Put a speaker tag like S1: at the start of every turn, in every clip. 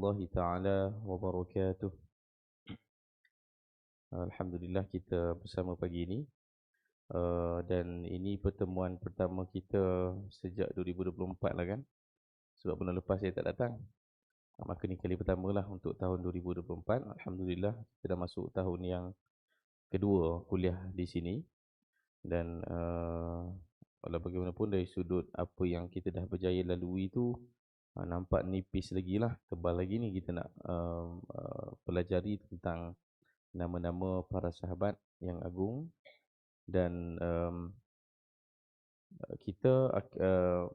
S1: warahmatullahi taala wabarakatuh. Alhamdulillah kita bersama pagi ini dan ini pertemuan pertama kita sejak 2024 lah kan. Sebab bulan lepas saya tak datang. Maka ni kali pertama lah untuk tahun 2024. Alhamdulillah kita dah masuk tahun yang kedua kuliah di sini dan walau bagaimanapun dari sudut apa yang kita dah berjaya lalui tu nampak nipis lagi lah, tebal lagi ni kita nak pelajari tentang nama-nama para sahabat yang agung dan kita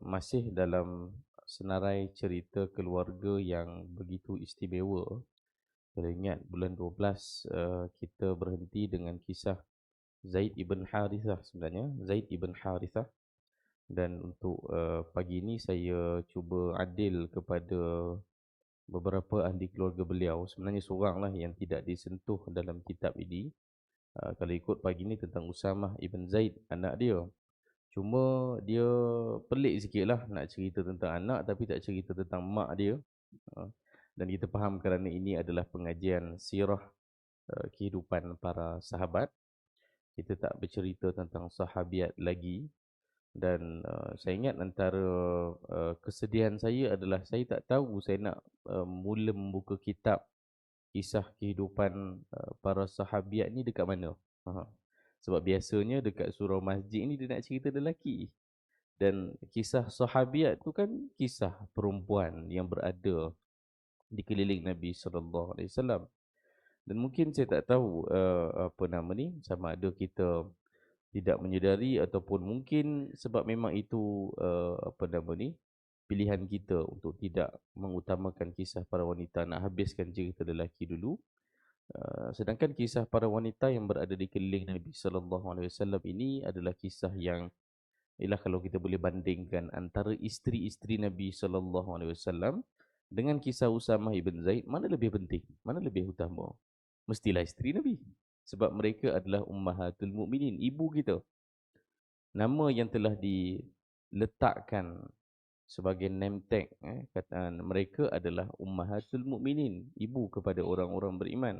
S1: masih dalam senarai cerita keluarga yang begitu istimewa. Kalau ingat bulan 12 kita berhenti dengan kisah Zaid ibn Harithah sebenarnya, Zaid ibn Harithah. Dan untuk pagi ini saya cuba adil kepada beberapa ahli keluarga beliau. Sebenarnya seorang lah yang tidak disentuh dalam kitab ini. Kalau ikut pagi ni tentang Usamah ibn Zaid, anak dia. Cuma dia pelik sikit lah nak cerita tentang anak tapi tak cerita tentang mak dia. Dan kita faham kerana ini adalah pengajian sirah kehidupan para sahabat. Kita tak bercerita tentang sahabiat lagi. Dan saya ingat antara kesedihan saya adalah saya tak tahu saya nak mula membuka kitab kisah kehidupan para sahabiat ni dekat mana. Sebab biasanya dekat surau masjid ni dia nak cerita lelaki. Dan kisah sahabiat tu kan kisah perempuan yang berada di keliling Nabi SAW. Dan mungkin saya tak tahu apa nama ni, sama ada kita tidak menyedari ataupun mungkin sebab memang itu apa nama ni, pilihan kita untuk tidak mengutamakan kisah para wanita, nak habiskan cerita lelaki dulu. Sedangkan kisah para wanita yang berada di keliling Nabi SAW ini adalah kisah yang, ialah kalau kita boleh bandingkan antara isteri-isteri Nabi SAW dengan kisah Usamah ibn Zaid, mana lebih penting, mana lebih utama? Mestilah isteri Nabi. Sebab mereka adalah ummahatul mukminin, ibu kita. Nama yang telah diletakkan sebagai name tag, kata mereka adalah ummahatul mukminin, ibu kepada orang-orang beriman.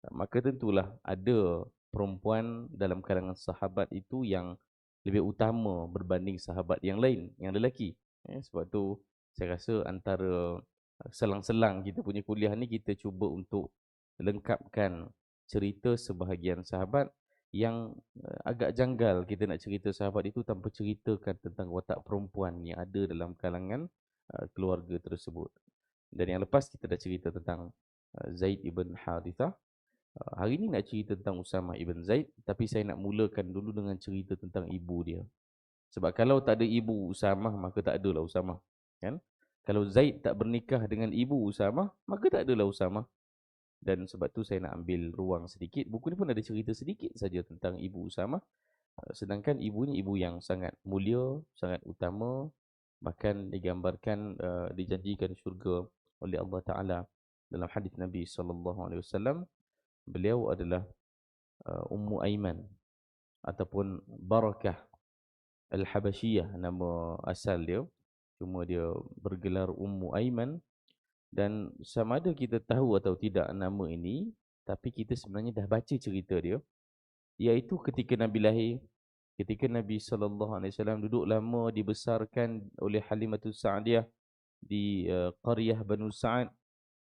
S1: Maka tentulah ada perempuan dalam kalangan sahabat itu yang lebih utama berbanding sahabat yang lain, yang lelaki. Sebab tu saya rasa antara selang-selang kita punya kuliah ni kita cuba untuk lengkapkan cerita sebahagian sahabat yang agak janggal kita nak cerita sahabat itu tanpa ceritakan tentang watak perempuan yang ada dalam kalangan keluarga tersebut. Dan yang lepas kita dah cerita tentang Zaid ibn Harithah. Hari ni nak cerita tentang Usamah ibn Zaid, tapi saya nak mulakan dulu dengan cerita tentang ibu dia. Sebab kalau tak ada ibu Usamah, maka tak adalah Usamah, kan? Kalau Zaid tak bernikah dengan ibu Usamah, maka tak adalah Usamah. Dan sebab tu saya nak ambil ruang sedikit. Buku ni pun ada cerita sedikit saja tentang ibu Usamah. Sedangkan ibunya ibu yang sangat mulia, sangat utama. Bahkan digambarkan, dijanjikan syurga oleh Allah Ta'ala dalam hadis Nabi SAW. Beliau adalah Ummu Aiman ataupun Barakah Al-Habashiyah, nama asal dia. Cuma dia bergelar Ummu Aiman. Dan sama ada kita tahu atau tidak nama ini, tapi kita sebenarnya dah baca cerita dia. Iaitu ketika Nabi lahir, ketika Nabi SAW duduk lama dibesarkan oleh Halimatus Sa'diyah di Qaryah Banu Sa'ad.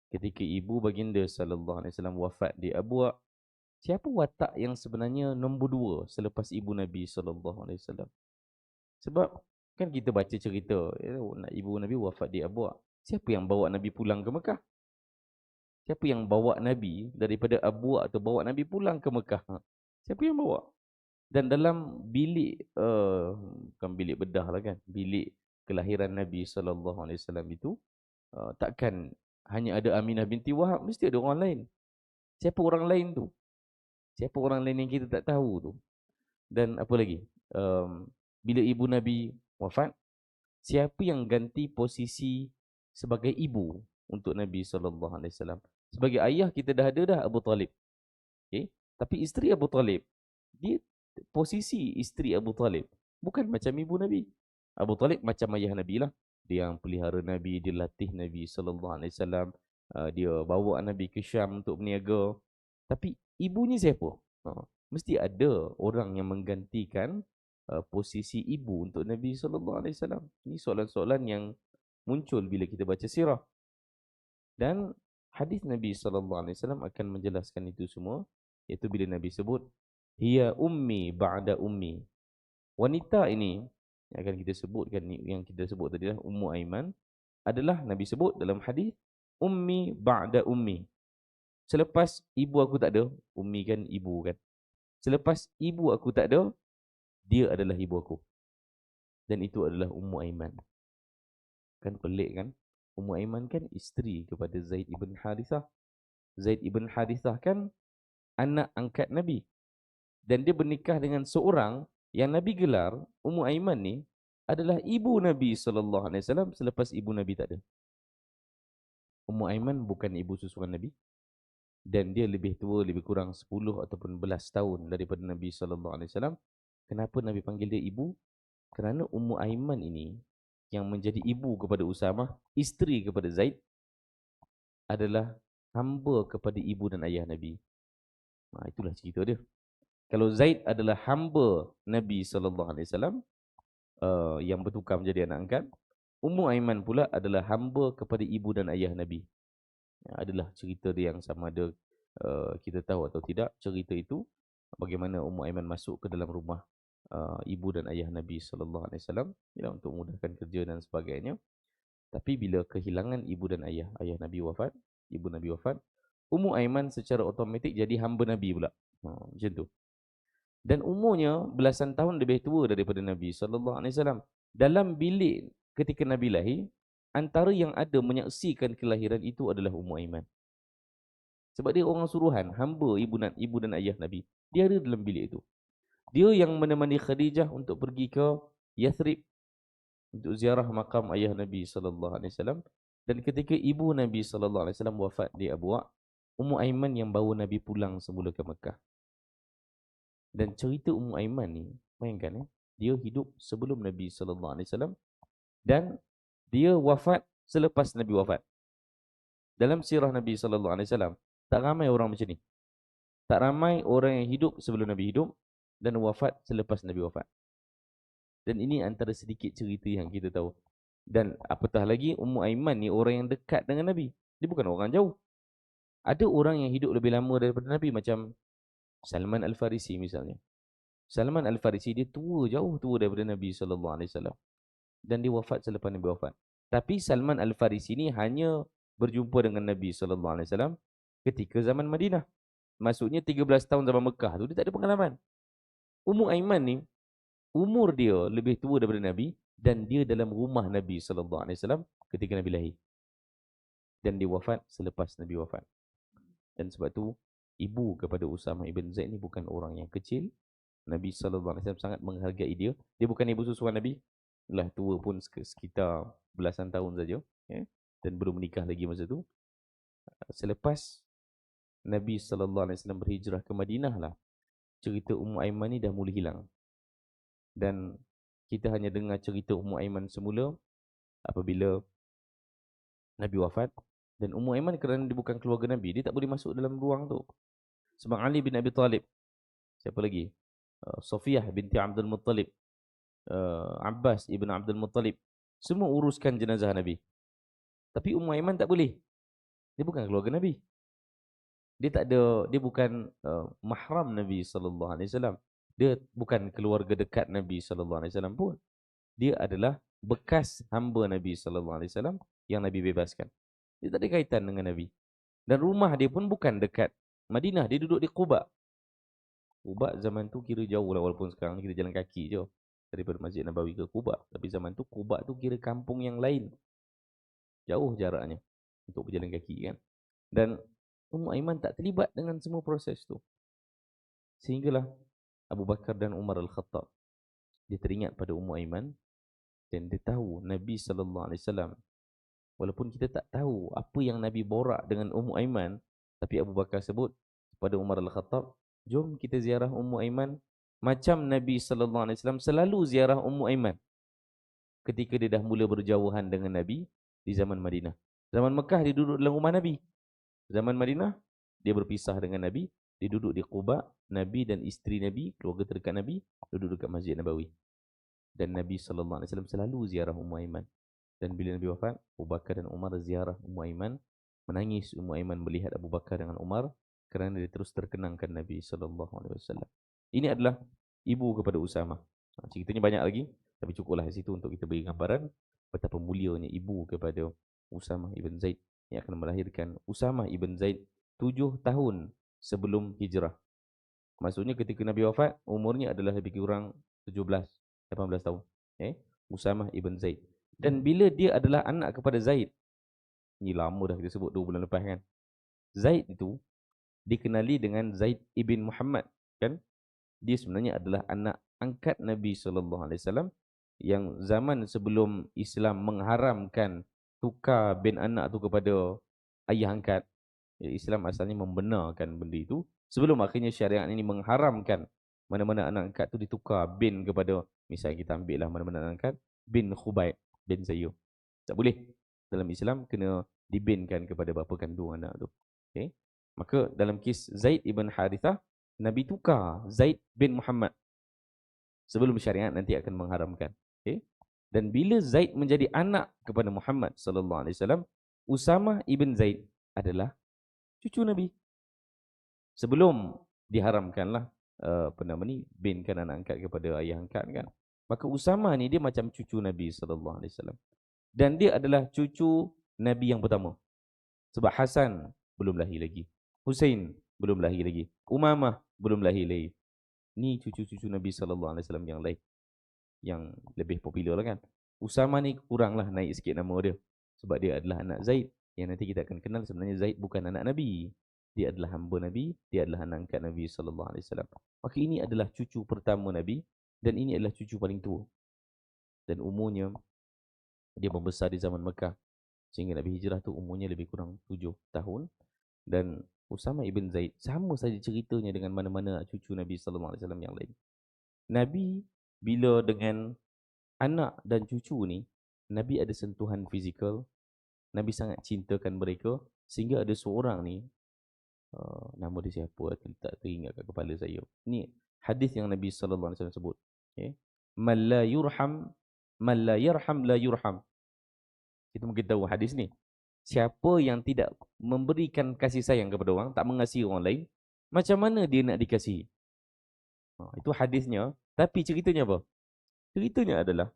S1: Ketika ibu baginda SAW wafat di Abwa', siapa watak yang sebenarnya nombor dua selepas ibu Nabi SAW? Sebab kan kita baca cerita, ibu Nabi wafat di Abwa'. Siapa yang bawa Nabi pulang ke Mekah? Siapa yang bawa Nabi daripada Abwa' atau bawa Nabi pulang ke Mekah? Siapa yang bawa? Dan dalam bilik, bukan bilik bedah lah kan, bilik kelahiran Nabi SAW itu, takkan hanya ada Aminah binti Wahab, mesti ada orang lain. Siapa orang lain tu? Siapa orang lain yang kita tak tahu tu? Dan apa lagi? Bila ibu Nabi wafat, siapa yang ganti posisi sebagai ibu untuk Nabi SAW? Sebagai ayah kita dah ada dah, Abu Talib. Okay? Tapi isteri Abu Talib, dia posisi isteri Abu Talib bukan macam ibu Nabi. Abu Talib macam ayah Nabi lah. Dia yang pelihara Nabi, dia latih Nabi SAW, dia bawa Nabi ke Syam untuk berniaga. Tapi ibunya siapa? Mesti ada orang yang menggantikan posisi ibu untuk Nabi SAW. Ini soalan-soalan yang muncul bila kita baca sirah. Dan hadis Nabi SAW akan menjelaskan itu semua, iaitu bila Nabi sebut, hiya ummi ba'da ummi. Wanita ini yang akan kita sebutkan, yang kita sebut tadi lah, Ummu Aiman, adalah Nabi sebut dalam hadis ummi ba'da ummi. Selepas ibu aku tak ada, ummi kan ibu kan. Selepas ibu aku tak ada, dia adalah ibu aku. Dan itu adalah Ummu Aiman. Kan pelik kan? Ummu Aiman kan isteri kepada Zaid ibn Harithah. Zaid ibn Harithah kan anak angkat Nabi. Dan dia bernikah dengan seorang yang Nabi gelar, Ummu Aiman ni adalah ibu Nabi SAW selepas ibu Nabi tak ada. Ummu Aiman bukan ibu susuan Nabi. Dan dia lebih tua, lebih kurang 10 ataupun 11 tahun daripada Nabi SAW. Kenapa Nabi panggil dia ibu? Kerana Ummu Aiman ini yang menjadi ibu kepada Usamah, isteri kepada Zaid, adalah hamba kepada ibu dan ayah Nabi. Itulah cerita dia. Kalau Zaid adalah hamba Nabi SAW, yang bertukar menjadi anak angkat, Ummu Aiman pula adalah hamba kepada ibu dan ayah Nabi. Adalah cerita dia yang sama ada kita tahu atau tidak cerita itu, bagaimana Ummu Aiman masuk ke dalam rumah ibu dan ayah Nabi SAW untuk memudahkan kerja dan sebagainya. Tapi bila kehilangan ibu dan ayah Nabi wafat, ibu Nabi wafat, Ummu Aiman secara automatik jadi hamba Nabi pula. Macam tu. Dan umurnya belasan tahun lebih tua daripada Nabi SAW. Dalam bilik ketika Nabi lahir, antara yang ada menyaksikan kelahiran itu adalah Ummu Aiman. Sebab dia orang suruhan, hamba ibu dan ayah Nabi. Dia ada dalam bilik itu. Dia yang menemani Khadijah untuk pergi ke Yathrib untuk ziarah makam ayah Nabi SAW. Dan ketika ibu Nabi SAW wafat di Abwa', Ummu Aiman yang bawa Nabi pulang semula ke Mekah. Dan cerita Ummu Aiman ni, bayangkan dia hidup sebelum Nabi SAW dan dia wafat selepas Nabi wafat. Dalam sirah Nabi SAW, tak ramai orang macam ni. Tak ramai orang yang hidup sebelum Nabi hidup dan wafat selepas Nabi wafat. Dan ini antara sedikit cerita yang kita tahu. Dan apatah lagi, Ummu Aiman ni orang yang dekat dengan Nabi. Dia bukan orang jauh. Ada orang yang hidup lebih lama daripada Nabi, macam Salman Al-Farisi misalnya. Salman Al-Farisi dia jauh tua daripada Nabi SAW. Dan dia wafat selepas Nabi wafat. Tapi Salman Al-Farisi ni hanya berjumpa dengan Nabi SAW ketika zaman Madinah. Maksudnya 13 tahun zaman Mekah tu dia tak ada pengalaman. Ummu Aiman ni umur dia lebih tua daripada Nabi dan dia dalam rumah Nabi SAW ketika Nabi lahir. Dan dia wafat selepas Nabi wafat. Dan sebab tu ibu kepada Usamah ibn Zaid ni bukan orang yang kecil. Nabi SAW sangat menghargai dia. Dia bukan ibu susuan Nabi. Lah tua pun sekitar belasan tahun saja, dan belum menikah lagi masa tu. Selepas Nabi SAW berhijrah ke Madinah lah, cerita Ummu Aiman ni dah mula hilang. Dan kita hanya dengar cerita Ummu Aiman semula apabila Nabi wafat. Dan Ummu Aiman kerana dia bukan keluarga Nabi, dia tak boleh masuk dalam ruang tu. Sebab Ali bin Abi Talib, siapa lagi? Safiyah binti Abdul Muttalib, Abbas ibn Abdul Muttalib, semua uruskan jenazah Nabi. Tapi Ummu Aiman tak boleh. Dia bukan keluarga Nabi. Dia bukan mahram Nabi SAW. Dia bukan keluarga dekat Nabi SAW pun. Dia adalah bekas hamba Nabi SAW yang Nabi bebaskan. Dia tak ada kaitan dengan Nabi. Dan rumah dia pun bukan dekat Madinah. Dia duduk di Quba. Quba zaman tu kira jauh lah, walaupun sekarang kita jalan kaki je daripada Masjid Nabawi ke Quba. Tapi zaman tu Quba tu kira kampung yang lain. Jauh jaraknya untuk berjalan kaki kan. Dan Ummu Aiman tak terlibat dengan semua proses tu. Sehinggalah Abu Bakar dan Umar Al-Khattab, dia teringat pada Ummu Aiman dan dia tahu Nabi SAW. Walaupun kita tak tahu apa yang Nabi borak dengan Ummu Aiman, tapi Abu Bakar sebut kepada Umar Al-Khattab, jom kita ziarah Ummu Aiman macam Nabi SAW selalu ziarah Ummu Aiman ketika dia dah mula berjauhan dengan Nabi di zaman Madinah. Zaman Mekah dia duduk dalam rumah Nabi. Zaman Madinah dia berpisah dengan Nabi, dia duduk di Quba, Nabi dan isteri Nabi, keluarga terdekat Nabi duduk dekat Masjid Nabawi. Dan Nabi sallallahu alaihi wasallam selalu ziarah Ummu Aiman. Dan bila Nabi wafat, Abu Bakar dan Umar ziarah Ummu Aiman. Menangis Ummu Aiman melihat Abu Bakar dengan Umar kerana dia terus terkenangkan Nabi sallallahu alaihi wasallam. Ini adalah ibu kepada Usamah. Ceritanya banyak lagi, tapi cukuplah di situ untuk kita beri gambaran betapa mulianya ibu kepada Usamah ibn Zaid yang akan melahirkan Usamah ibn Zaid 7 tahun sebelum hijrah. Maksudnya ketika Nabi wafat, umurnya adalah lebih kurang 17, 18 tahun. Usamah ibn Zaid. Dan bila dia adalah anak kepada Zaid, ini lama dah kita sebut 2 bulan lepas kan. Zaid itu dikenali dengan Zaid ibn Muhammad kan. Dia sebenarnya adalah anak angkat Nabi SAW yang zaman sebelum Islam mengharamkan tukar bin anak tu kepada ayah angkat. Islam asalnya membenarkan benda itu sebelum akhirnya syariat ini mengharamkan mana-mana anak angkat tu ditukar bin kepada, misalnya kita ambil lah mana-mana anak angkat bin Khubayb bin Zayyub. Tak boleh. Dalam Islam kena dibinkan kepada bapa kandung anak tu. Okay. Maka dalam kes Zaid ibn Harithah, Nabi tukar Zaid bin Muhammad sebelum syariat nanti akan mengharamkan. Okay. Dan bila Zaid menjadi anak kepada Muhammad sallallahu alaihi wasallam, Usamah ibn Zaid adalah cucu Nabi. Sebelum diharamkanlah binkan anak angkat kepada ayah angkat kan. Maka Usamah ni dia macam cucu Nabi sallallahu alaihi wasallam. Dan dia adalah cucu Nabi yang pertama. Sebab Hasan belum lahir lagi. Husain belum lahir lagi. Umamah belum lahir lagi. Ni cucu-cucu Nabi sallallahu alaihi wasallam yang lain yang lebih popular lah kan. Usamah ni kuranglah naik sikit nama dia sebab dia adalah anak Zaid yang nanti kita akan kenal sebenarnya Zaid bukan anak Nabi. Dia adalah hamba Nabi, dia adalah anak angkat Nabi sallallahu alaihi wasallam. Maka ini adalah cucu pertama Nabi dan ini adalah cucu paling tua. Dan umurnya dia membesar di zaman Mekah sehingga Nabi hijrah tu umurnya lebih kurang 7 tahun. Dan Usamah ibn Zaid sama saja ceritanya dengan mana-mana cucu Nabi sallallahu alaihi wasallam yang lain. Nabi bila dengan anak dan cucu ni, Nabi ada sentuhan fizikal. Nabi sangat cintakan mereka sehingga ada seorang ni, nama dia siapa, tak teringat kat kepala saya. Ni hadis yang Nabi sallallahu alaihi wasallam sebut. Man la yurham, man la yarham la yurham. Kita mungkin tahu hadis ni. Siapa yang tidak memberikan kasih sayang kepada orang, tak mengasihi orang lain, macam mana dia nak dikasihi? Itu hadisnya. Tapi ceritanya apa? Ceritanya adalah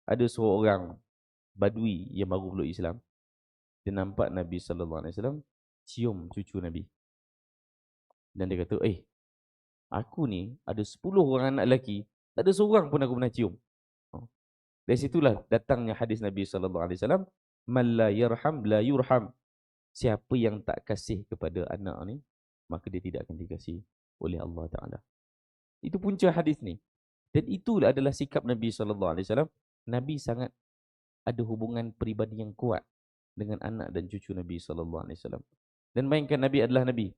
S1: ada seorang badui yang baru peluk Islam. Dia nampak Nabi sallallahu alaihi wasallam cium cucu Nabi. Dan dia kata, aku ni ada 10 orang anak lelaki, tak ada seorang pun aku pernah cium. Dari situlah datangnya hadis Nabi sallallahu alaihi wasallam, man la yarham la yurham. Siapa yang tak kasih kepada anak ni, maka dia tidak akan dikasihi oleh Allah Taala. Itu punca hadis ni. Dan itulah adalah sikap Nabi sallallahu alaihi wasallam. Nabi sangat ada hubungan peribadi yang kuat dengan anak dan cucu Nabi sallallahu alaihi wasallam. Dan mainkan Nabi adalah Nabi.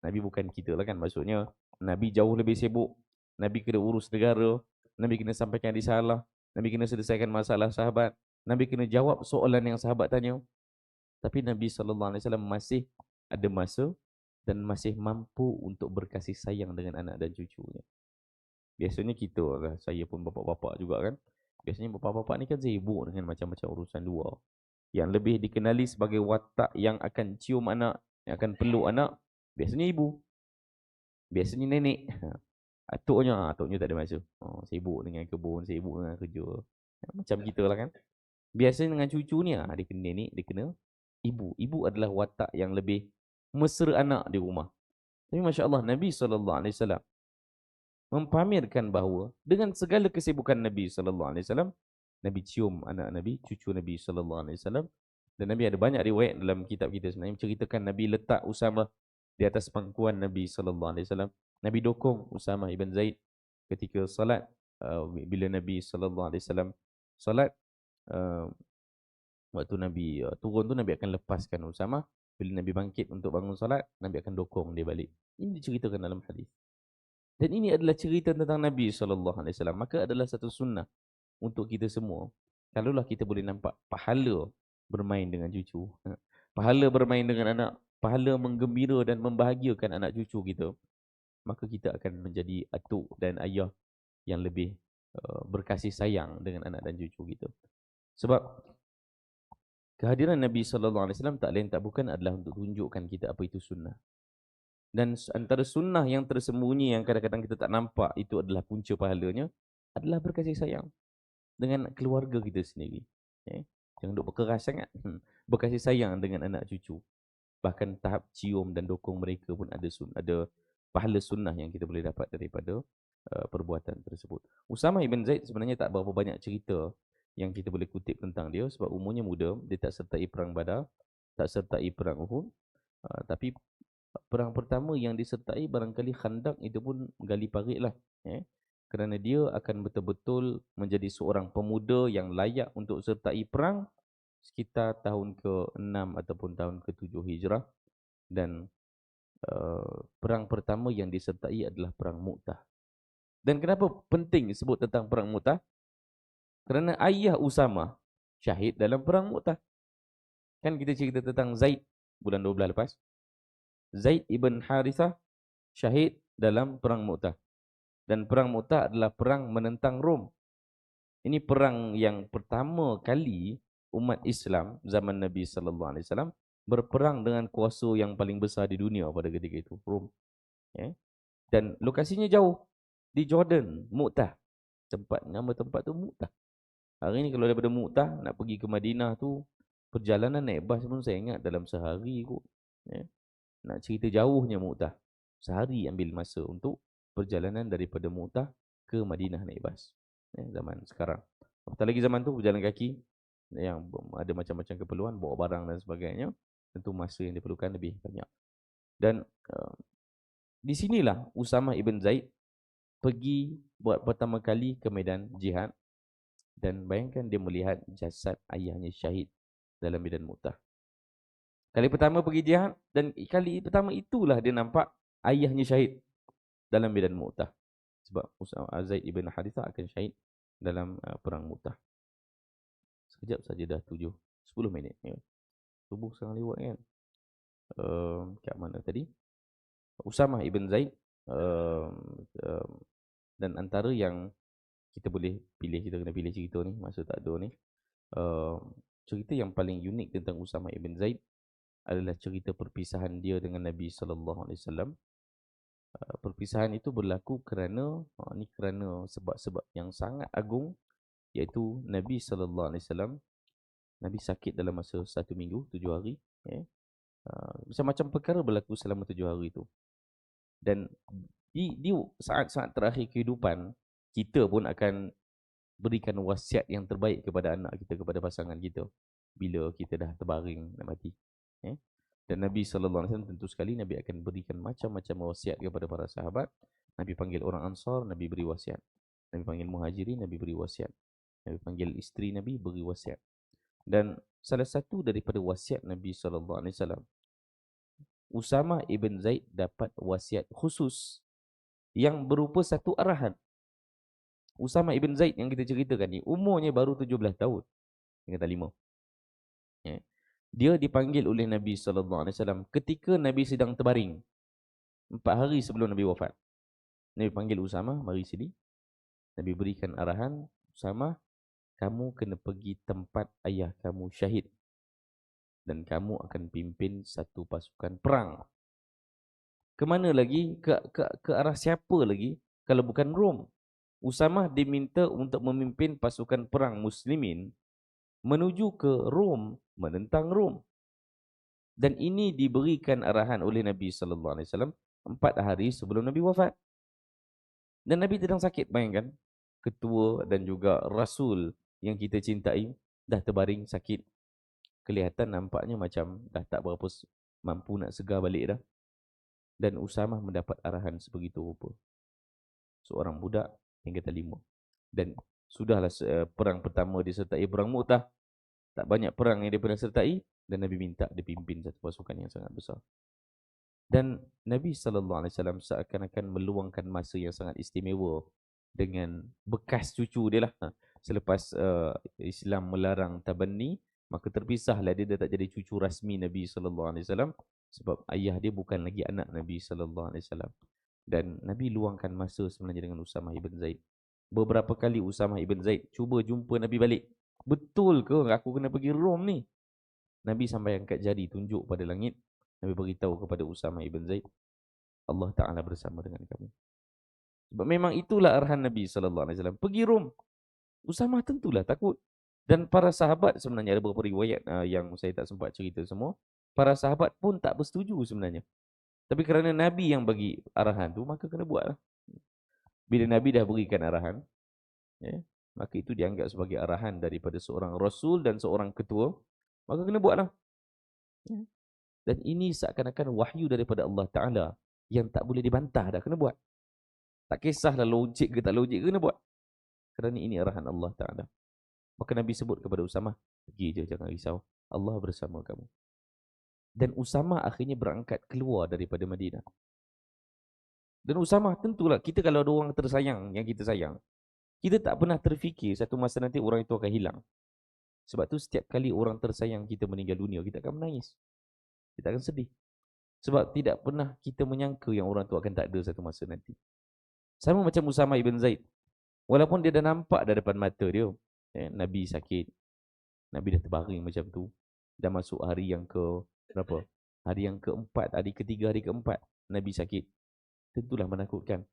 S1: Nabi bukan kita lah kan. Maksudnya Nabi jauh lebih sibuk. Nabi kena urus negara. Nabi kena sampaikan risalah. Nabi kena selesaikan masalah sahabat. Nabi kena jawab soalan yang sahabat tanya. Tapi Nabi sallallahu alaihi wasallam masih ada masa dan masih mampu untuk berkasih sayang dengan anak dan cucunya. Biasanya kita lah, saya pun bapak-bapak juga kan. Biasanya bapak-bapak ni kan sibuk dengan macam-macam urusan luar. Yang lebih dikenali sebagai watak yang akan cium anak, yang akan peluk anak, biasanya ibu. Biasanya nenek. Atuknya tak ada masa. Sibuk dengan kebun, sibuk dengan kerja. Macam kita lah kan. Biasanya dengan cucu ni, dia kena nenek, dia kena ibu. Ibu adalah watak yang lebih mesra anak di rumah. Tapi Masya Allah, Nabi SAW mempamerkan bahawa dengan segala kesibukan Nabi SAW, Nabi cium anak Nabi, cucu Nabi SAW. Dan Nabi ada banyak riwayat dalam kitab kita sebenarnya menceritakan Nabi letak Usamah di atas pangkuan Nabi SAW. Nabi dokong Usamah ibn Zaid ketika salat. Bila Nabi SAW salat, waktu Nabi turun tu, Nabi akan lepaskan Usamah. Bila Nabi bangkit untuk bangun salat, Nabi akan dokong dia balik. Ini diceritakan dalam hadis. Dan ini adalah cerita tentang Nabi SAW. Maka adalah satu sunnah untuk kita semua. Kalaulah kita boleh nampak pahala bermain dengan cucu. Pahala bermain dengan anak, pahala menggembira dan membahagiakan anak cucu kita, maka kita akan menjadi atuk dan ayah yang lebih berkasih sayang dengan anak dan cucu kita. Sebab kehadiran Nabi SAW tak lain tak bukan adalah untuk tunjukkan kita apa itu sunnah. Dan antara sunnah yang tersembunyi yang kadang-kadang kita tak nampak itu adalah punca pahalanya, adalah berkasih sayang dengan keluarga kita sendiri. Jangan duk berkeras sangat. Berkasih sayang dengan anak cucu. Bahkan tahap cium dan dokong mereka pun ada pahala sunnah yang kita boleh dapat daripada perbuatan tersebut. Usamah ibn Zaid sebenarnya tak berapa banyak cerita yang kita boleh kutip tentang dia sebab umurnya muda, dia tak sertai perang Badar, tak sertai perang Uhud, tapi perang pertama yang disertai barangkali Khandaq itu pun gali parit lah. Kerana dia akan betul-betul menjadi seorang pemuda yang layak untuk sertai perang sekitar tahun ke-6 ataupun tahun ke-7 Hijrah. Dan perang pertama yang disertai adalah perang Mu'tah. Dan kenapa penting sebut tentang perang Mu'tah? Kerana ayah Usama syahid dalam perang Mu'tah. Kan kita cerita tentang Zaid bulan 12 lepas. Zaid ibn Harithah syahid dalam perang Mu'tah. Dan perang Mu'tah adalah perang menentang Rom. Ini perang yang pertama kali umat Islam zaman Nabi SAW berperang dengan kuasa yang paling besar di dunia pada ketika itu, Rom. Dan lokasinya jauh, di Jordan, Mu'tah. Nama tempat tu Mu'tah. Hari ni kalau daripada Mu'tah nak pergi ke Madinah tu, perjalanan naik bas pun saya ingat dalam sehari kot. Nak cerita jauhnya Mu'tah, sehari ambil masa untuk perjalanan daripada Mu'tah ke Madinah naik bas. Zaman sekarang. Apatah lagi zaman tu berjalan kaki, yang ada macam-macam keperluan, bawa barang dan sebagainya, tentu masa yang diperlukan lebih banyak. Dan di sinilah Usamah ibn Zaid pergi buat pertama kali ke medan jihad. Dan bayangkan dia melihat jasad ayahnya syahid dalam medan Mu'tah. Kali pertama pergi jihad dan kali pertama itulah dia nampak ayahnya syahid dalam medan Mu'tah. Sebab Zaid ibn Harithah akan syahid dalam perang Mu'tah. Sekejap saja dah 10 minit. Subuh sekarang lewat kan. Kat mana tadi? Usamah ibn Zaid. Dan antara yang kita boleh pilih, kita kena pilih cerita ni, masa tak ada ni. Cerita yang paling unik tentang Usamah ibn Zaid adalah cerita perpisahan dia dengan Nabi SAW. Perpisahan itu berlaku kerana sebab-sebab yang sangat agung, iaitu Nabi SAW. Nabi sakit dalam masa 1 minggu, 7 hari. Macam-macam perkara berlaku selama 7 hari itu. Dan di saat-saat terakhir kehidupan, kita pun akan berikan wasiat yang terbaik kepada anak kita, kepada pasangan kita, bila kita dah terbaring nak mati. Dan Nabi SAW tentu sekali Nabi akan berikan macam-macam wasiat kepada para sahabat. Nabi panggil orang Ansar, Nabi beri wasiat. Nabi panggil Muhajirin, Nabi beri wasiat. Nabi panggil isteri Nabi, beri wasiat. Dan salah satu daripada wasiat Nabi SAW, Usamah ibn Zaid dapat wasiat khusus yang berupa satu arahan. Usamah ibn Zaid yang kita ceritakan ni, umurnya baru 17 tahun. Dia kata 5. Dia dipanggil oleh Nabi SAW ketika Nabi sedang terbaring. 4 hari sebelum Nabi wafat. Nabi panggil Usamah, mari sini. Nabi berikan arahan, Usamah, kamu kena pergi tempat ayah kamu syahid. Dan kamu akan pimpin satu pasukan perang. Ke mana lagi? Ke arah siapa lagi? Kalau bukan Rom. Usamah diminta untuk memimpin pasukan perang Muslimin menuju ke Rom, menentang Rom. Dan ini diberikan arahan oleh Nabi SAW 4 hari sebelum Nabi wafat. Dan Nabi sedang sakit, bayangkan. Ketua dan juga Rasul yang kita cintai dah terbaring sakit. Kelihatan nampaknya macam dah tak berapa mampu nak segar balik dah. Dan Usamah mendapat arahan sebegitu rupa. Seorang budak yang kata 5. Dan sudahlah perang pertama disertai perang Mu'tah. Tak banyak perang yang dia pernah sertai. Dan Nabi minta dia pimpin satu pasukan yang sangat besar. Dan Nabi SAW seakan-akan meluangkan masa yang sangat istimewa dengan bekas cucu dia lah. Selepas Islam melarang tabanni, Maka terpisahlah dia tak jadi cucu rasmi Nabi sallallahu alaihi wasallam sebab ayah dia bukan lagi anak Nabi sallallahu alaihi wasallam. Dan Nabi luangkan masa sebenarnya dengan Usamah ibn Zaid. Beberapa kali Usamah ibn Zaid cuba jumpa Nabi balik. Betul ke aku kena pergi Rom ni? Nabi sampai angkat jari tunjuk pada langit. Nabi beritahu kepada Usamah ibn Zaid, Allah Ta'ala bersama dengan kamu. Sebab memang itulah arahan Nabi sallallahu alaihi wasallam. Pergi Rom. Usamah tentulah takut. Dan para sahabat sebenarnya ada beberapa riwayat yang saya tak sempat cerita semua. Para sahabat pun tak bersetuju sebenarnya. Tapi kerana Nabi yang bagi arahan tu, maka kena buatlah. Bila Nabi dah berikan arahan, ya, maka itu dianggap sebagai arahan daripada seorang Rasul dan seorang ketua, maka kena buatlah. Ya. Dan ini seakan-akan wahyu daripada Allah Ta'ala yang tak boleh dibantah dah, kena buat. Tak kisahlah logik ke tak logik ke, kena buat. Kerana ini arahan Allah Ta'ala. Maka Nabi sebut kepada Usamah, pergi je, jangan risau. Allah bersama kamu. Dan Usamah akhirnya berangkat keluar daripada Madinah. Dan Usamah tentulah, kita kalau ada orang tersayang yang kita sayang, kita tak pernah terfikir satu masa nanti orang itu akan hilang. Sebab tu setiap kali orang tersayang kita meninggal dunia, kita akan menangis. Kita akan sedih. Sebab tidak pernah kita menyangka yang orang tu akan tak ada satu masa nanti. Sama macam Usamah ibn Zaid. Walaupun dia dah nampak dah depan mata dia, Nabi sakit, Nabi dah terbaring macam tu, dah masuk hari yang ke berapa? Hari yang keempat, hari ketiga, hari keempat, Nabi sakit. Tentulah menakutkan.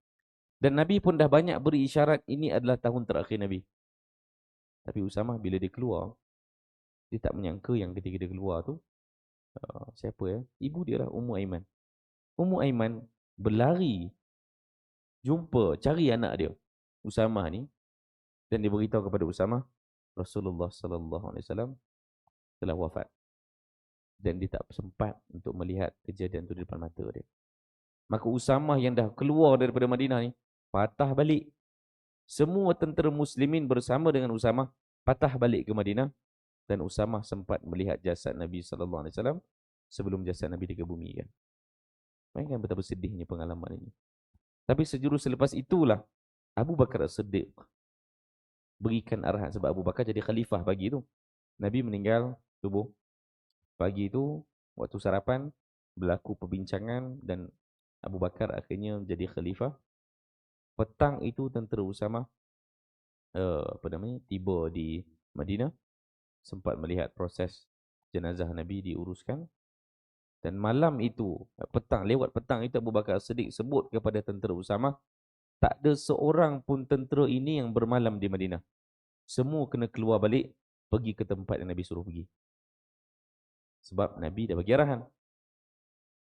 S1: Dan Nabi pun dah banyak beri isyarat ini adalah tahun terakhir Nabi. Tapi Usamah bila dia keluar, dia tak menyangka yang ketika dia keluar tu, siapa ya? Ibu dia lah, Ummu Aiman. Ummu Aiman berlari, jumpa, cari anak dia, Usamah ni. Dan dia beritahu kepada Usamah, Rasulullah sallallahu alaihi wasallam telah wafat. Dan dia tak sempat untuk melihat kejadian itu di depan mata dia. Maka Usamah yang dah keluar daripada Madinah ni, patah balik. Semua tentera muslimin bersama dengan Usamah, patah balik ke Madinah. Dan Usamah sempat melihat jasad Nabi sallallahu alaihi wasallam sebelum jasad Nabi dikebumikan. Bayangkan betapa sedihnya pengalaman ini. Tapi sejurus selepas itulah, Abu Bakar As-Siddiq berikan arahan, sebab Abu Bakar jadi khalifah pagi itu. Nabi meninggal subuh. Pagi itu, waktu sarapan, berlaku perbincangan dan Abu Bakar akhirnya jadi khalifah. Petang itu tentera Usamah tiba di Madinah, sempat melihat proses jenazah Nabi diuruskan. Dan malam itu, lewat petang itu Abu Bakar As-Siddiq sebut kepada tentera Usamah, tak ada seorang pun tentera ini yang bermalam di Madinah. Semua kena keluar balik, pergi ke tempat yang Nabi suruh pergi. Sebab Nabi dah bagi arahan.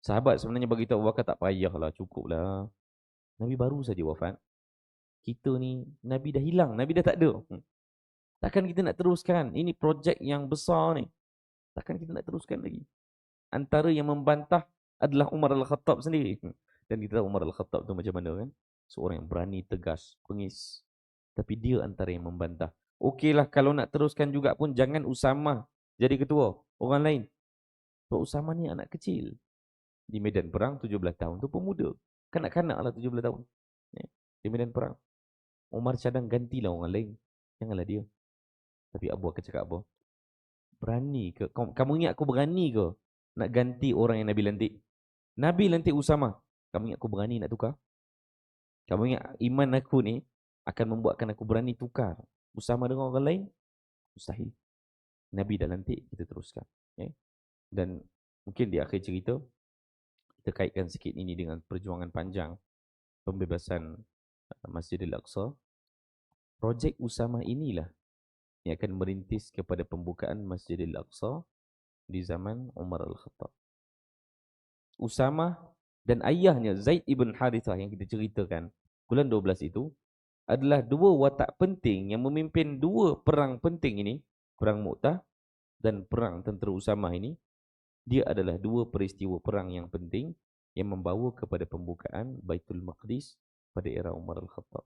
S1: Sahabat sebenarnya beritahu Abu Bakar, tak payahlah, cukuplah. Nabi baru saja wafat. Kita ni, Nabi dah hilang, Nabi dah tak ada. Takkan kita nak teruskan? Ini projek yang besar ni. Takkan kita nak teruskan lagi? Antara yang membantah adalah Umar Al-Khattab sendiri. Dan kita tahu Umar Al-Khattab tu macam mana kan? Seorang yang berani, tegas, pengis. Tapi dia antara yang membantah. Okeylah kalau nak teruskan juga pun jangan Usamah jadi ketua. Orang lain. Sebab Usamah ni anak kecil. Di medan perang 17 tahun tu pemuda. Kanak-kanak lah 17 tahun. Di medan perang. Umar cadang gantilah orang lain. Janganlah dia. Tapi Abu Bakar cakap apa? Berani ke? Kamu ingat aku berani ke nak ganti orang yang Nabi lantik? Nabi lantik Usamah. Kamu ingat aku berani nak tukar? Kamu ingat iman aku ni akan membuatkan aku berani tukar Usamah dengan orang lain? Mustahil. Nabi dah lantik, kita teruskan. Dan mungkin di akhir cerita, kita kaitkan sikit ini dengan perjuangan panjang pembebasan Masjidil Aqsa. Projek Usamah inilah yang akan merintis kepada pembukaan Masjidil Aqsa di zaman Umar Al-Khattab. Usamah dan ayahnya Zaid ibn Harithah yang kita ceritakan bulan 12 itu adalah dua watak penting yang memimpin dua perang penting ini, perang Mu'tah dan perang tentera Usamah ini. Dia adalah dua peristiwa perang yang penting yang membawa kepada pembukaan Baitul Maqdis pada era Umar Al-Khattab.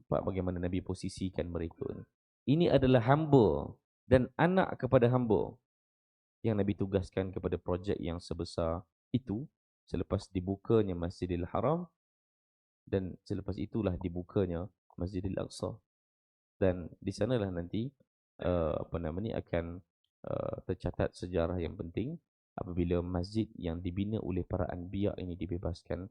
S1: Nampak bagaimana Nabi posisikan mereka ini. Ini adalah hamba dan anak kepada hamba yang Nabi tugaskan kepada projek yang sebesar itu selepas dibukanya Masjidil Haram dan selepas itulah dibukanya Masjidil Aqsa. Dan di sanalah nanti akan tercatat sejarah yang penting apabila masjid yang dibina oleh para anbiya ini dibebaskan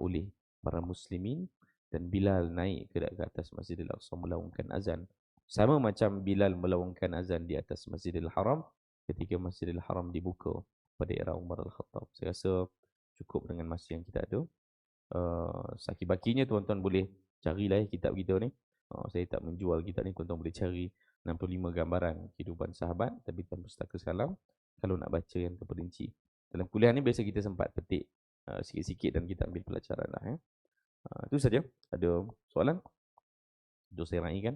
S1: oleh para muslimin, dan Bilal naik ke atas Masjidil Aqsa melaungkan azan. Sama macam Bilal melaungkan azan di atas Masjidil Haram ketika Masjidil Haram dibuka pada era Umar Al-Khattab. Saya rasa cukup dengan masa yang kita ada. Saki-bakinya tuan-tuan boleh carilah kitab kita ni. Saya tak menjual kitab ni, tuan-tuan boleh cari 65 gambaran kehidupan sahabat terbitan Pustaka Salam kalau nak baca yang terperinci. Dalam kuliah ni biasa kita sempat petik sikit-sikit dan kita ambil pelajaran lah. Itu saja. Ada soalan? Jom saya raikan.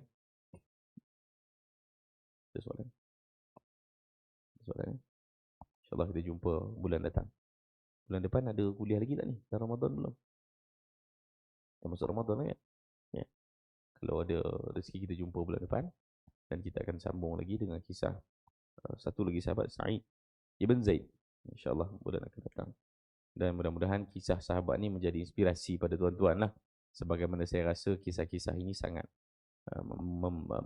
S1: Ada soalan? Soalan? InsyaAllah kita jumpa bulan datang. Bulan depan ada kuliah lagi tak ni? Dah Ramadan belum? Dah masuk Ramadan kan? Ya. Kalau ada rezeki kita jumpa bulan depan. Dan kita akan sambung lagi dengan kisah satu lagi sahabat, Sa'id Ibn Zaid. InsyaAllah bulan akan datang. Dan mudah-mudahan kisah sahabat ni menjadi inspirasi pada tuan-tuan lah. Sebagaimana saya rasa kisah-kisah ini sangat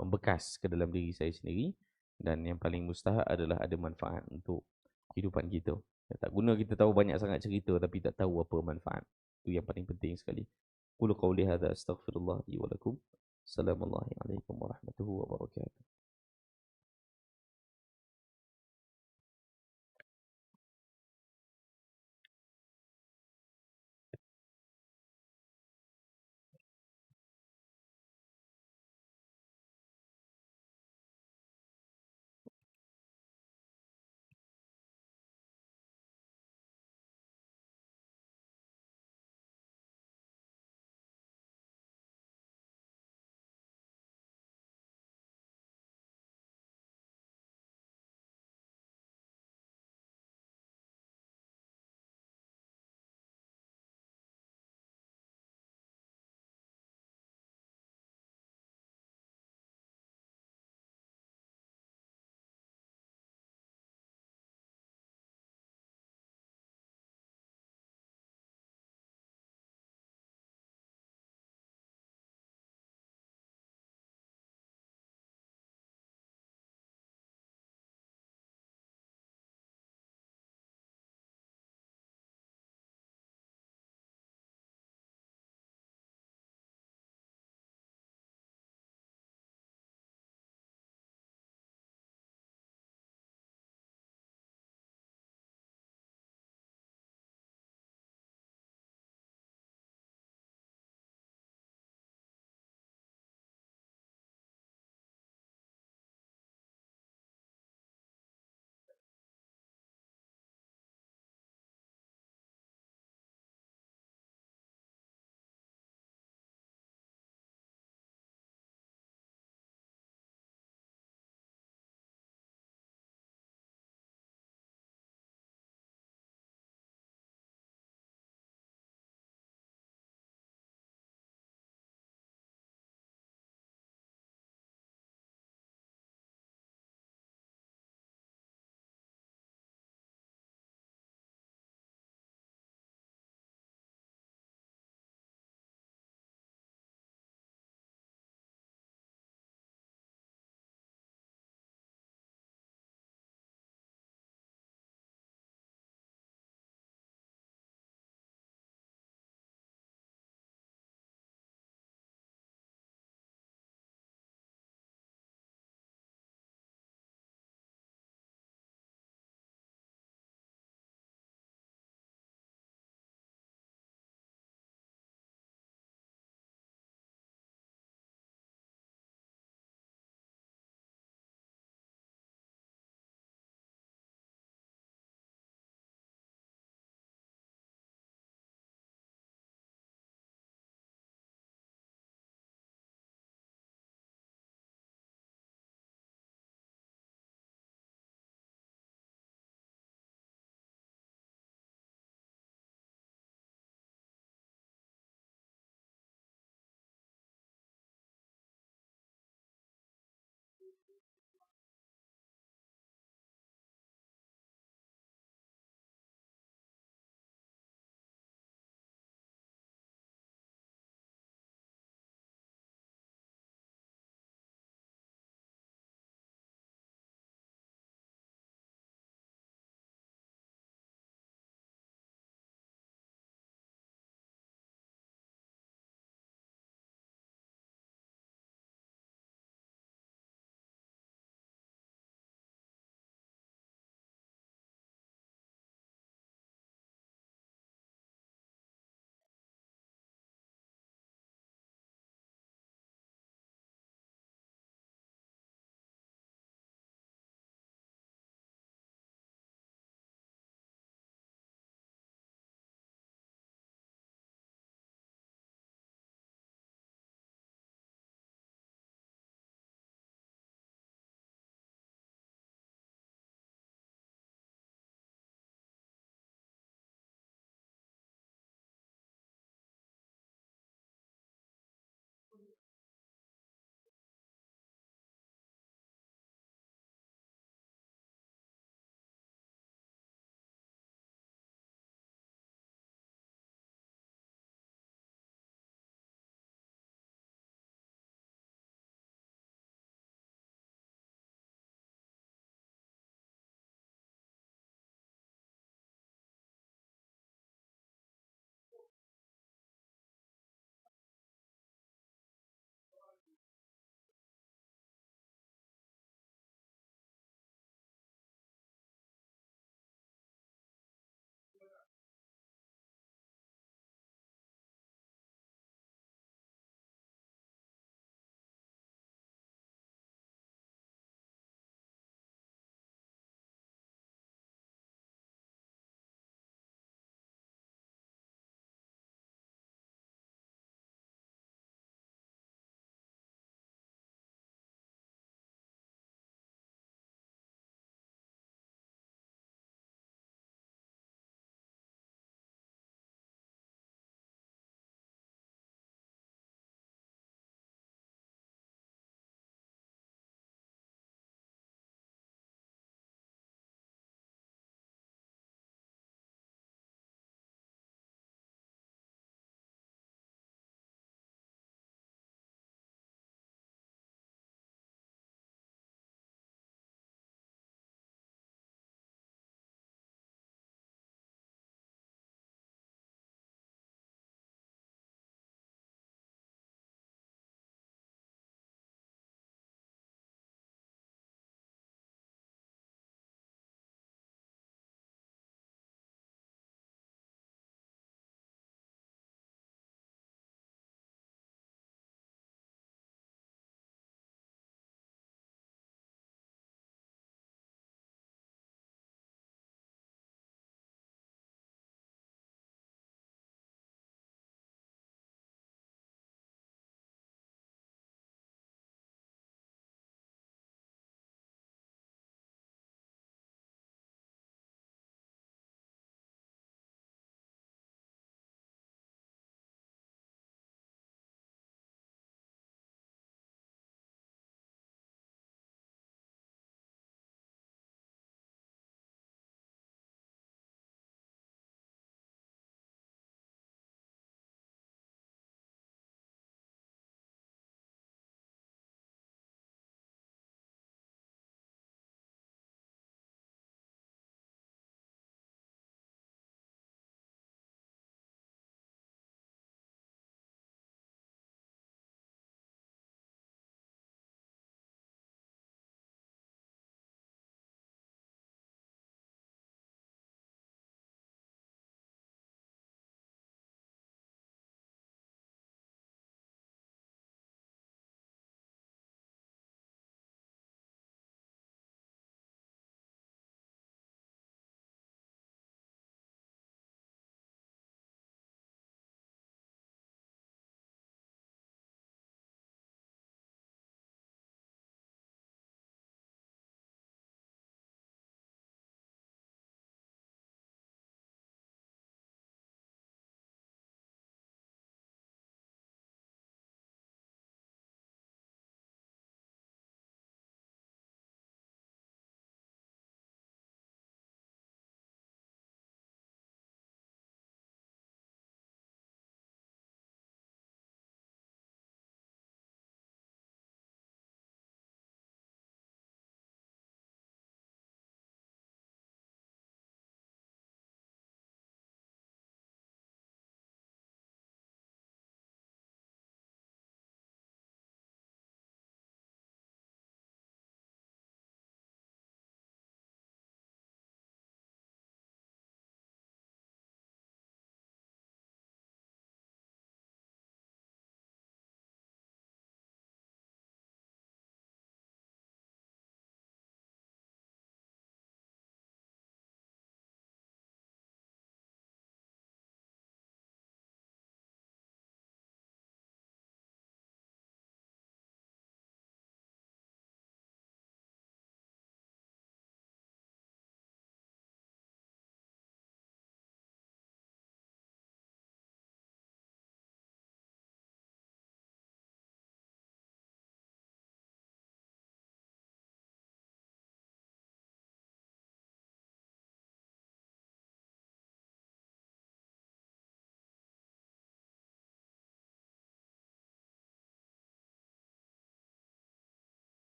S1: membekas ke dalam diri saya sendiri. Dan yang paling mustahak adalah ada manfaat untuk kehidupan kita. Tak guna kita tahu banyak sangat cerita tapi tak tahu apa manfaat. Itu yang paling penting sekali. Qul qawli hadza astaghfirullah li wa lakum. Assalamualaikum warahmatullahi wabarakatuh.